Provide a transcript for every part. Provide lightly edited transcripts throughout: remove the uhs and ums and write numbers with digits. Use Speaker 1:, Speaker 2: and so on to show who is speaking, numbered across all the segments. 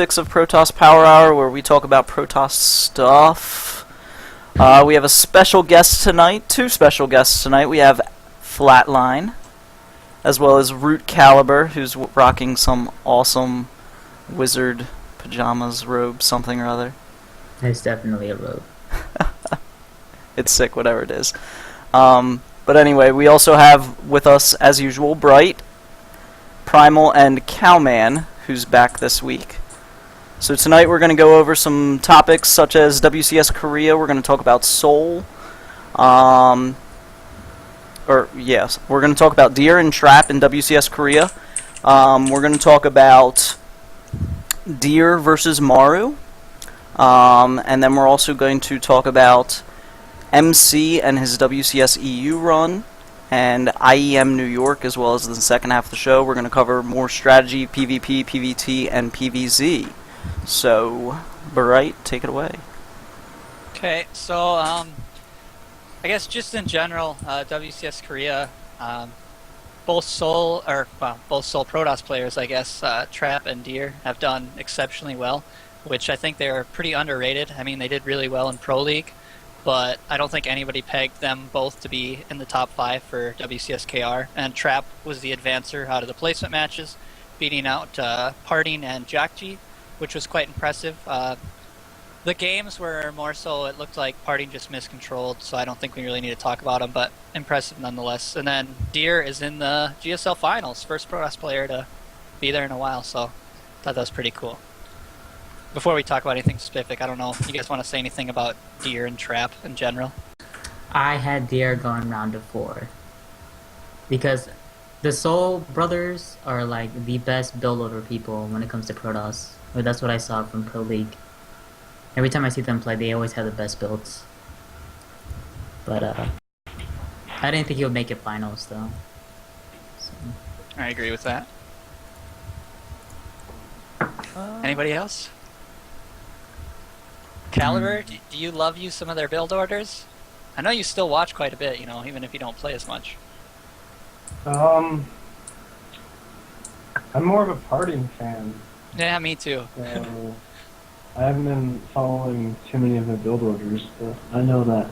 Speaker 1: 6 of Protoss Power Hour, where we talk about Protoss stuff. We have a special guest tonight, two special guests tonight. We have Flatline, as well as Root Caliber, who's rocking some awesome wizard pajamas, robe, something or other.
Speaker 2: It's definitely a robe.
Speaker 1: It's sick, whatever it is. But anyway, we also have with us, as usual, Bright, Primal, and Cowman, who's back this week. So tonight we're going to go over some topics such as WCS Korea. We're going to talk about Seoul. We're going to talk about Deer and Trap in WCS Korea. We're going to talk about Deer versus Maru. And then we're also going to talk about MC and his WCS EU run, and IEM New York, as well as the second half of the show. We're going to cover more strategy, PvP, PvT, and PvZ. So, Bright, take it away.
Speaker 3: Okay, so I guess just in general, WCS Korea, both Seoul Protoss players, I guess, Trap and Deer, have done exceptionally well, which I think they're pretty underrated. I mean, they did really well in Pro League, but I don't think anybody pegged them both to be in the top 5 for WCS KR. And Trap was the advancer out of the placement matches, beating out Parting and Jakji, which was quite impressive. The games were more so, it looked like Parting just miscontrolled, so I don't think we really need to talk about them, but impressive nonetheless. And then Deer is in the GSL Finals, first Protoss player to be there in a while, so I thought that was pretty cool. Before we talk about anything specific, I don't know if you guys want to say anything about Deer and Trap in general.
Speaker 2: I had Deer going round to 4 because the Seoul brothers are like the best build over people when it comes to Protoss. Or that's what I saw from Pro League. Every time I see them play, they always have the best builds. But I didn't think he would make it finals though. So.
Speaker 3: I agree with that. Anybody else? Caliber, do you love some of their build orders? I know you still watch quite a bit, even if you don't play as much.
Speaker 4: I'm more of a Parting fan.
Speaker 3: Yeah, me too.
Speaker 4: So I haven't been following too many of the build orders, but I know that,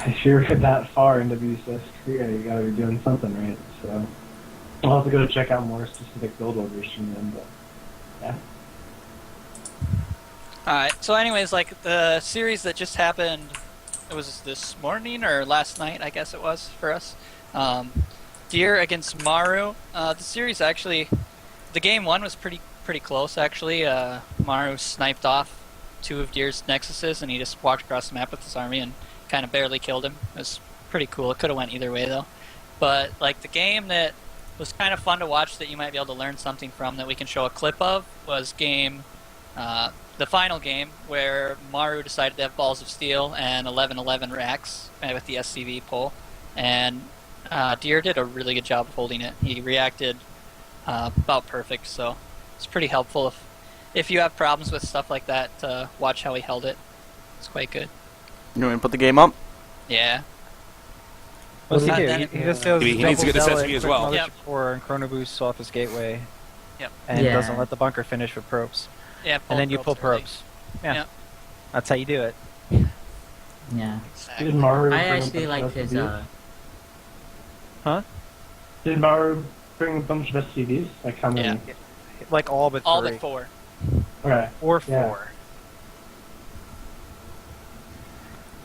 Speaker 4: if you're that far in WCS Korea, you gotta be doing something right. So I'll have to go check out more specific build orders from them, but yeah.
Speaker 3: Alright, so anyways, like the series that just happened, it was this morning or last night, I guess it was for us. Deer against Maru. The series actually, the game 1 was pretty close actually. Maru sniped off 2 of Deer's Nexuses and he just walked across the map with his army and kind of barely killed him. It was pretty cool. It could have went either way though. But like the game that was kind of fun to watch that you might be able to learn something from that we can show a clip of was the final game where Maru decided to have Balls of Steel and 11-11 racks with the SCV pull, and Deer did a really good job of holding it. He reacted about perfect, so it's pretty helpful if you have problems with stuff like that to watch how he held it. It's quite good.
Speaker 1: You want me to put the game up?
Speaker 3: Yeah.
Speaker 5: What's he do? He just does
Speaker 6: He needs to get a SSV as well.
Speaker 5: Yep. And chrono boosts off his gateway.
Speaker 3: Yep.
Speaker 5: And doesn't let the bunker finish with probes.
Speaker 3: Yeah.
Speaker 5: And then you pull probes. Yeah.
Speaker 3: Yep.
Speaker 5: That's how you do it.
Speaker 2: Yeah.
Speaker 3: Exactly.
Speaker 4: Did Maru
Speaker 2: I
Speaker 4: bring
Speaker 2: actually
Speaker 4: a bunch
Speaker 2: like
Speaker 4: of
Speaker 2: his
Speaker 4: SCVs?
Speaker 5: Huh?
Speaker 4: Did Maru bring a bunch of SCVs? Like how many?
Speaker 3: Yeah.
Speaker 5: Like all but 3.
Speaker 3: All but 4.
Speaker 4: Okay.
Speaker 5: Or 4.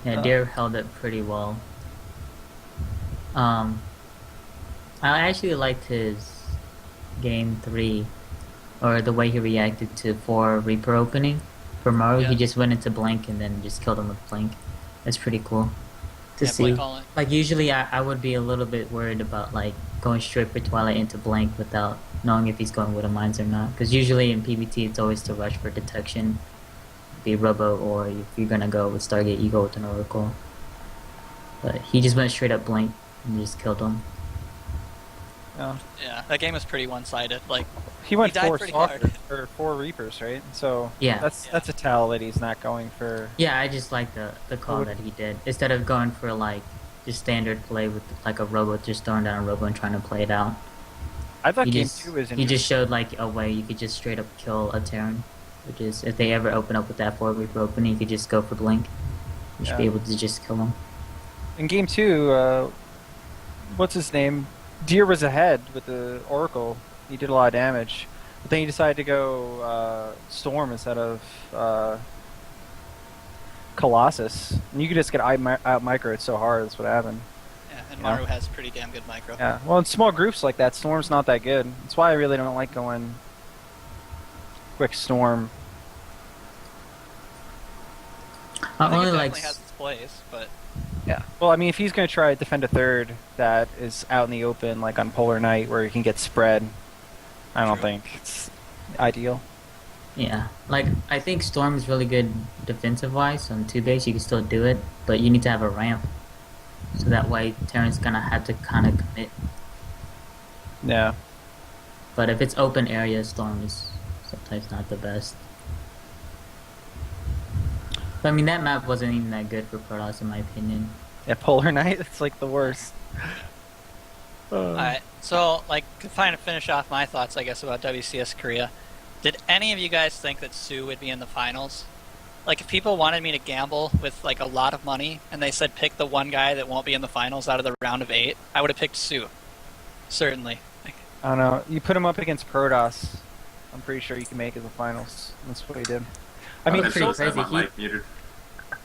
Speaker 4: Yeah.
Speaker 2: Yeah, Deer held it pretty well. I actually liked his game 3, or the way he reacted to 4 Reaper opening. For Maru,
Speaker 3: Yeah.
Speaker 2: he just went into Blink and then just killed him with Blink. That's pretty cool to see.
Speaker 3: Blink all in.
Speaker 2: Like usually I would be a little bit worried about like going straight for Twilight into Blink without knowing if he's going Widow Mines or not. Because usually in PvT it's always to rush for detection, be Robo, or if you're gonna go with Stargate, you go with an Oracle. But he just went straight up Blink and just killed him.
Speaker 3: Yeah, that game was pretty one-sided. Like
Speaker 5: He went
Speaker 3: He died
Speaker 5: 4
Speaker 3: pretty
Speaker 5: Stalkers, or 4 Reapers, right? So
Speaker 2: Yeah.
Speaker 5: that's a tell that he's not going for.
Speaker 2: Yeah, I just like the call that he did. Instead of going for like just standard play with like a Robo, just throwing down a Robo and trying to play it out.
Speaker 5: I thought
Speaker 2: He
Speaker 5: game
Speaker 2: just
Speaker 5: 2 was
Speaker 2: he just showed like a way you could just straight up kill a Terran, which is if they ever open up with that 4 Reaper opening, you could just go for blink. You should be
Speaker 5: Yeah.
Speaker 2: able to just kill them.
Speaker 5: In game 2, what's his name? Deer was ahead with the Oracle. He did a lot of damage. But then he decided to go Storm instead of Colossus. And you could just get out micro. It's so hard. That's what happened.
Speaker 3: Yeah, and
Speaker 5: Yeah.
Speaker 3: Maru has pretty damn good micro.
Speaker 5: Yeah. Well, in small groups like that, Storm's not that good. That's why I really don't like going quick Storm.
Speaker 3: I
Speaker 2: I
Speaker 3: think
Speaker 2: only
Speaker 3: it
Speaker 2: like
Speaker 3: definitely has its place, but
Speaker 5: Yeah. Well, I mean, if he's going to try to defend a third that is out in the open, like on Polar Night, where he can get spread, I don't
Speaker 3: True.
Speaker 5: think it's ideal.
Speaker 2: yeah, like I think Storm is really good defensive wise on 2 base. You can still do it, but you need to have a ramp, so that way Terran's gonna have to kind of commit.
Speaker 5: Yeah.
Speaker 2: But if it's open area, Storm is sometimes not the best. But I mean, that map wasn't even that good for Protoss, in my opinion.
Speaker 5: Yeah, Polar Night, it's like the worst.
Speaker 3: Alright, so like to kind of finish off my thoughts, I guess, about WCS Korea. Did any of you guys think that Sue would be in the finals? Like, if people wanted me to gamble with like a lot of money, and they said pick the one guy that won't be in the finals out of the round of 8, I would have picked Sue. Certainly. Like,
Speaker 5: I don't know. You put him up against Protoss, I'm pretty sure you can make it to the finals. That's what he did. I mean,
Speaker 2: pretty
Speaker 6: still have
Speaker 2: crazy.
Speaker 6: my mic muted.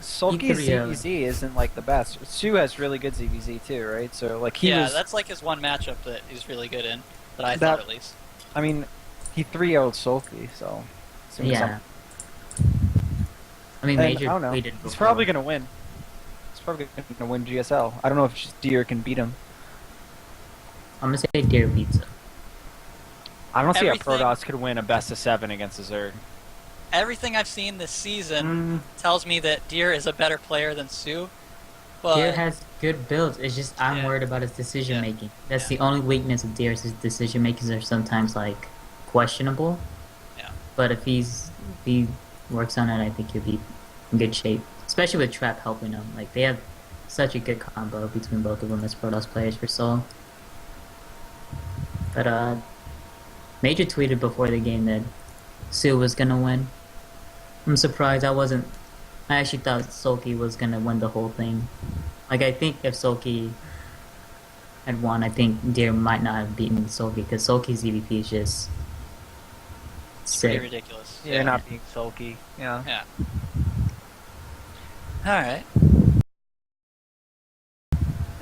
Speaker 5: Sulky's
Speaker 2: He could,
Speaker 5: ZVZ isn't like the best. Sue has really good ZVZ too, right? So like he
Speaker 3: yeah,
Speaker 5: was.
Speaker 3: that's like his one matchup that he's really good in. That I
Speaker 5: That-
Speaker 3: thought, at least.
Speaker 5: I mean, he 3-0'd Sulky, so. assuming
Speaker 2: Yeah. I mean,
Speaker 5: And
Speaker 2: Major
Speaker 5: I don't know.
Speaker 2: tweeted
Speaker 5: He's
Speaker 2: before.
Speaker 5: probably gonna win. He's probably gonna win GSL. I don't know if Deer can beat him.
Speaker 2: I'm gonna say Deer beats him.
Speaker 5: I don't see how
Speaker 3: Everything-
Speaker 5: Protoss could win a best of 7 against a Zerg.
Speaker 3: Everything I've seen this season tells me that Deer is a better player than Sue. But
Speaker 2: Deer has good builds. It's just I'm
Speaker 3: Yeah.
Speaker 2: worried about his decision
Speaker 3: Yeah.
Speaker 2: making. That's
Speaker 3: Yeah.
Speaker 2: the only weakness of Deer. Is his decision makings are sometimes like questionable.
Speaker 3: Yeah.
Speaker 2: But if he works on it, I think he'll be in good shape. Especially with Trap helping him. Like they have such a good combo between both of them as Protoss players for Soul. But Major tweeted before the game that Sue was gonna win. I'm surprised. I actually thought Sulky was gonna win the whole thing. Like I think if Sulky had won, I think Deer might not have beaten Sulky because Sulky's EVP is just
Speaker 3: it's pretty
Speaker 2: sick.
Speaker 3: ridiculous.
Speaker 5: Yeah, not being sulky. Yeah.
Speaker 3: Yeah. Alright.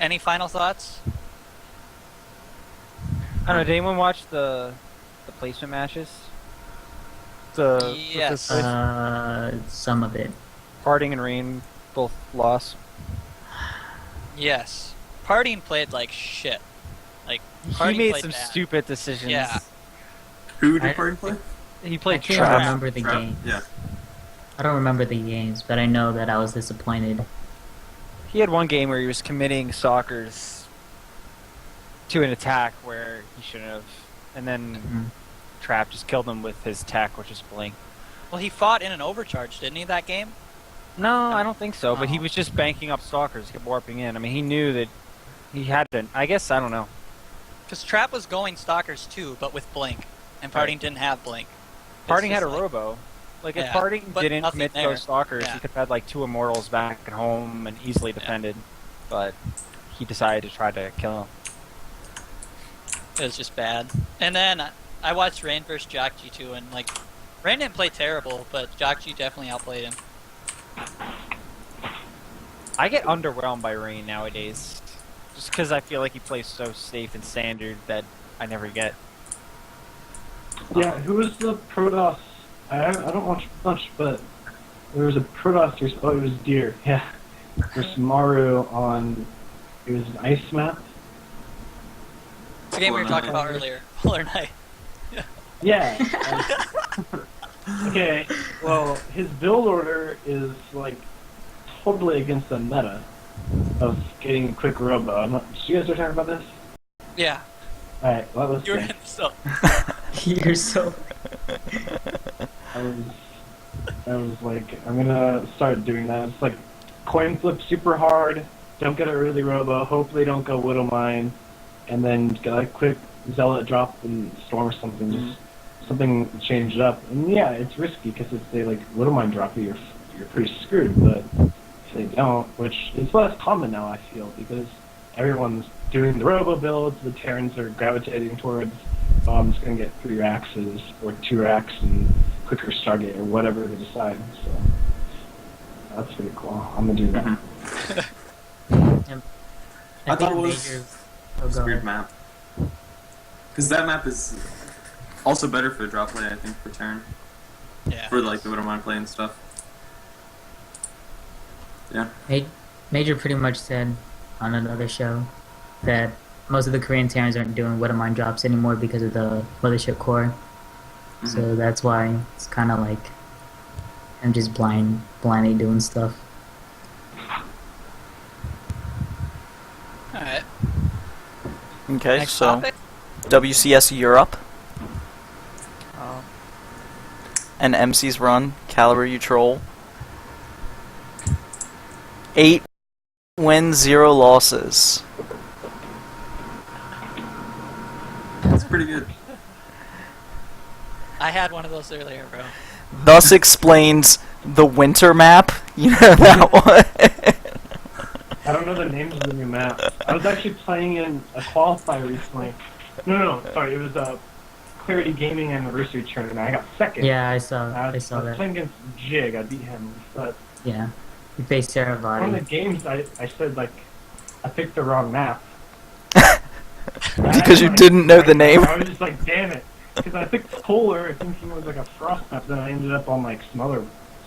Speaker 3: Any final thoughts?
Speaker 5: I don't know. Did anyone watch the placement matches? The
Speaker 3: Yes.
Speaker 2: Some of it.
Speaker 5: Harding and Rain both lost.
Speaker 3: Yes. Parting played like shit. Like,
Speaker 5: He
Speaker 3: Harding
Speaker 5: made
Speaker 3: played
Speaker 5: some
Speaker 3: bad.
Speaker 5: stupid decisions.
Speaker 3: Yeah.
Speaker 6: Who did
Speaker 2: I-
Speaker 6: Party play?
Speaker 5: He
Speaker 2: I
Speaker 5: played
Speaker 2: can't
Speaker 5: Trap.
Speaker 2: remember the
Speaker 6: Trap?
Speaker 2: game.
Speaker 6: Yeah.
Speaker 2: I don't remember the games, but I know that I was disappointed.
Speaker 5: He had one game where he was committing stalkers to an attack where he shouldn't have, and then
Speaker 2: Mhm.
Speaker 5: Trap just killed him with his tech, which is Blink.
Speaker 3: Well, he fought in an overcharge, didn't he, that game?
Speaker 5: No, I don't think so. But he
Speaker 3: Oh.
Speaker 5: was just banking up stalkers, kept warping in. I mean, he knew that he had to. I guess I don't know.
Speaker 3: Because Trap was going Stalkers too, but with Blink. And Parting didn't have Blink. It's
Speaker 5: Parting had a
Speaker 3: just like-
Speaker 5: robo. Like if
Speaker 3: Yeah,
Speaker 5: Parting
Speaker 3: but
Speaker 5: didn't
Speaker 3: nothing
Speaker 5: commit
Speaker 3: there.
Speaker 5: those stalkers,
Speaker 3: Yeah.
Speaker 5: he could have had like 2 immortals back at home and easily defended. But he decided to try to kill him.
Speaker 3: It was just bad. And then I watched Rain versus Jockey too, and like, Rain didn't play terrible, but Jockey definitely outplayed him.
Speaker 5: I get underwhelmed by Rain nowadays, just because I feel like he plays so safe and standard that I never get.
Speaker 4: Yeah, who was the Protoss? I don't watch much, but there was a Protoss. Oh, it was Deer. Yeah, there's Maru on. It was an ice map.
Speaker 3: It's a game we were talking about earlier, Polar Night.
Speaker 4: Yeah. Okay. Well, his build order is like totally against the meta of getting a quick robo. I'm not. You guys are talking about this?
Speaker 3: Yeah,
Speaker 4: All right. Well, let's
Speaker 3: you were
Speaker 4: see.
Speaker 3: in so.
Speaker 2: You're so.
Speaker 4: I was like, I'm gonna start doing that. It's like coin flip super hard. Don't get an early robo. Hope they don't go Widow Mine. and then get a quick zealot drop and storm or something. Just something to change it up. And yeah, it's risky because if they like Widow Mine drop you, you're pretty screwed. But if they don't, which is less common now, I feel, because everyone's doing the robo builds, the Terrans are gravitating towards, oh, I'm just going to get 3 Raxes or 2 Rax and quicker Stargate or whatever they decide. So that's pretty cool. I'm going to do that.
Speaker 6: I thought it was
Speaker 2: Oh,
Speaker 6: a
Speaker 2: go
Speaker 6: weird
Speaker 2: ahead.
Speaker 6: map. Because that map is also better for drop play, I think, for Terran.
Speaker 3: Yeah.
Speaker 6: For like the Widowmine play and stuff. Yeah.
Speaker 2: Major pretty much said on another show that most of the Korean Terrans aren't doing Widow Mine drops anymore because of the Mothership Core. So that's why it's kind of like I'm just blindly doing stuff.
Speaker 3: Alright.
Speaker 1: Okay,
Speaker 3: Next
Speaker 1: so
Speaker 3: topic.
Speaker 1: WCS Europe
Speaker 5: Oh.
Speaker 1: and MC's run, Caliber you troll. 8 wins, 0 losses.
Speaker 6: That's pretty good.
Speaker 3: I had one of those earlier, bro.
Speaker 1: Thus explains the winter map. You know that one?
Speaker 4: I don't know the names of the new map. I was actually playing in a qualifier recently. No, sorry, it was a Clarity Gaming Anniversary Tournament. I got second.
Speaker 2: Yeah, I saw
Speaker 4: I was
Speaker 2: that.
Speaker 4: playing against Jig. I beat him, but
Speaker 2: Yeah, you faced Sarah
Speaker 4: one of the
Speaker 2: Vadi.
Speaker 4: games I said like I picked the wrong map.
Speaker 1: Because you didn't know the name.
Speaker 4: I was just like, damn it, because I picked Polar, thinking it was like a frost map. Then I ended up on like some other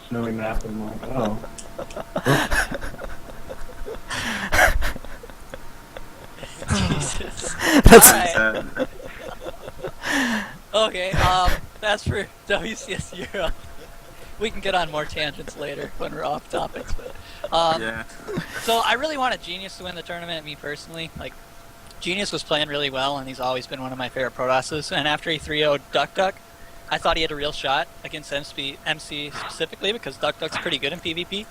Speaker 4: snowy map, and I'm like, oh.
Speaker 3: Jesus.
Speaker 1: That's
Speaker 3: Alright.
Speaker 6: Sad.
Speaker 3: Okay, that's for WCS Europe. We can get on more tangents later when we're off topics, but
Speaker 6: Yeah.
Speaker 3: so I really wanted Genius to win the tournament, me personally. Like, Genius was playing really well, and he's always been one of my favorite Protosses. And after he 3-0'd Duck Duck, I thought he had a real shot against MC specifically, because Duck Duck's pretty good in PvP.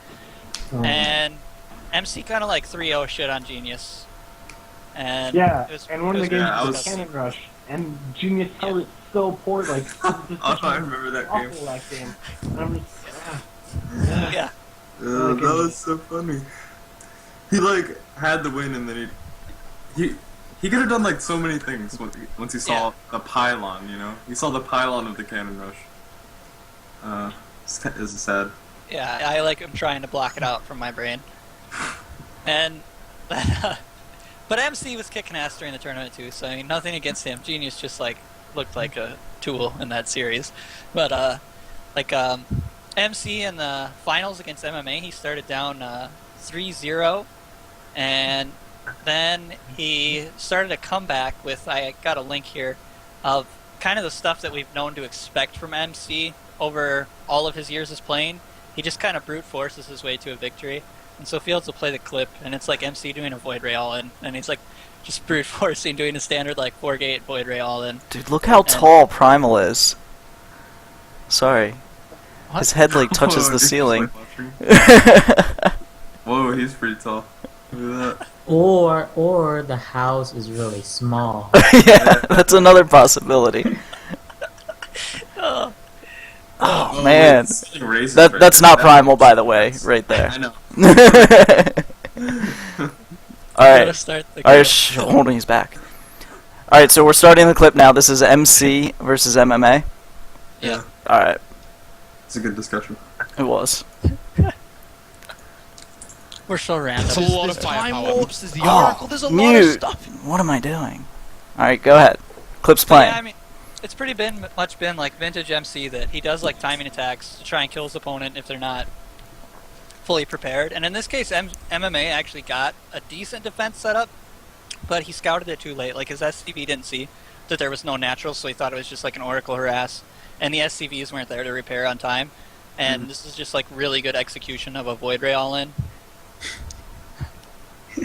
Speaker 3: And MC kind of like 3-0 shit on Genius. And
Speaker 4: Yeah,
Speaker 3: it was,
Speaker 4: and one of the
Speaker 3: it
Speaker 4: games
Speaker 6: Yeah, I
Speaker 4: was
Speaker 6: was-
Speaker 4: Cannon Rush, and Genius held it so poor, like,
Speaker 6: Oh, I remember that game.
Speaker 4: awful that game. And I'm just,
Speaker 3: yeah.
Speaker 6: That was so funny. He like had the win, and then he could have done like so many things once he saw the pylon. You know, he saw the pylon of the Cannon Rush. It's sad.
Speaker 3: Yeah, I like am trying to block it out from my brain. And but MC was kicking ass during the tournament too, so I mean nothing against him. Genius just like looked like a tool in that series. But MC in the finals against MMA, he started down 3-0, and then he started a comeback with, I got a link here, of kind of the stuff that we've known to expect from MC over all of his years as playing. He just kind of brute forces his way to a victory. And so Fields will play the clip, and it's like MC doing a Void Ray all-in, and he's like just brute forcing, doing a standard like 4-gate Void Ray all-in.
Speaker 1: Dude, look how tall Primal is. Sorry. His head like touches
Speaker 6: Oh,
Speaker 1: the
Speaker 6: he's
Speaker 1: ceiling.
Speaker 6: like Whoa, he's pretty tall. Look at that.
Speaker 2: Or the house is really small.
Speaker 1: Yeah, that's another possibility.
Speaker 3: Oh,
Speaker 1: Oh man,
Speaker 6: it's racist right
Speaker 1: that's
Speaker 6: there.
Speaker 1: not
Speaker 6: That-
Speaker 1: Primal, by the way, right there.
Speaker 6: I know.
Speaker 1: All
Speaker 3: I'm gonna
Speaker 1: right.
Speaker 3: start the
Speaker 1: All right,
Speaker 3: clip.
Speaker 1: hold on, he's back. All right, so we're starting the clip now. This is MC versus MMA.
Speaker 3: Yeah.
Speaker 1: All right,
Speaker 6: It's a good discussion.
Speaker 1: it was.
Speaker 3: We're so random.
Speaker 7: There's a lot of time warps. There's the
Speaker 1: Oh,
Speaker 7: Oracle. There's a lot of
Speaker 1: mute.
Speaker 7: stuff.
Speaker 1: What am I doing? All right, go ahead. Clip's
Speaker 3: But
Speaker 1: playing.
Speaker 3: yeah, I mean, it's pretty much been like vintage MC that he does like timing attacks to try and kill his opponent if they're not fully prepared. And in this case, MMA actually got a decent defense setup, but he scouted it too late. Like his SCV didn't see that there was no natural, so he thought it was just like an Oracle harass, and the SCVs weren't there to repair on time. And this is just like really good execution of a Void Ray all-in.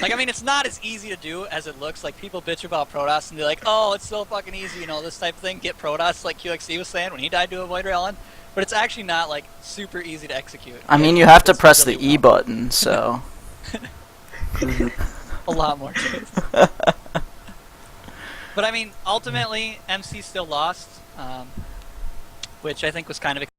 Speaker 3: Like, I mean, it's not as easy to do as it looks. Like, people bitch about Protoss, and they're like, oh, it's so fucking easy, you know, this type of thing. Get Protoss, like QXC was saying when he died to a Void Ray all-in. But it's actually not, like, super easy to execute.
Speaker 1: I mean, you have to
Speaker 3: It's
Speaker 1: press the
Speaker 3: really
Speaker 1: E
Speaker 3: well.
Speaker 1: button, so.
Speaker 3: A lot more to it. But I mean, ultimately, MC still lost, which I think was kind of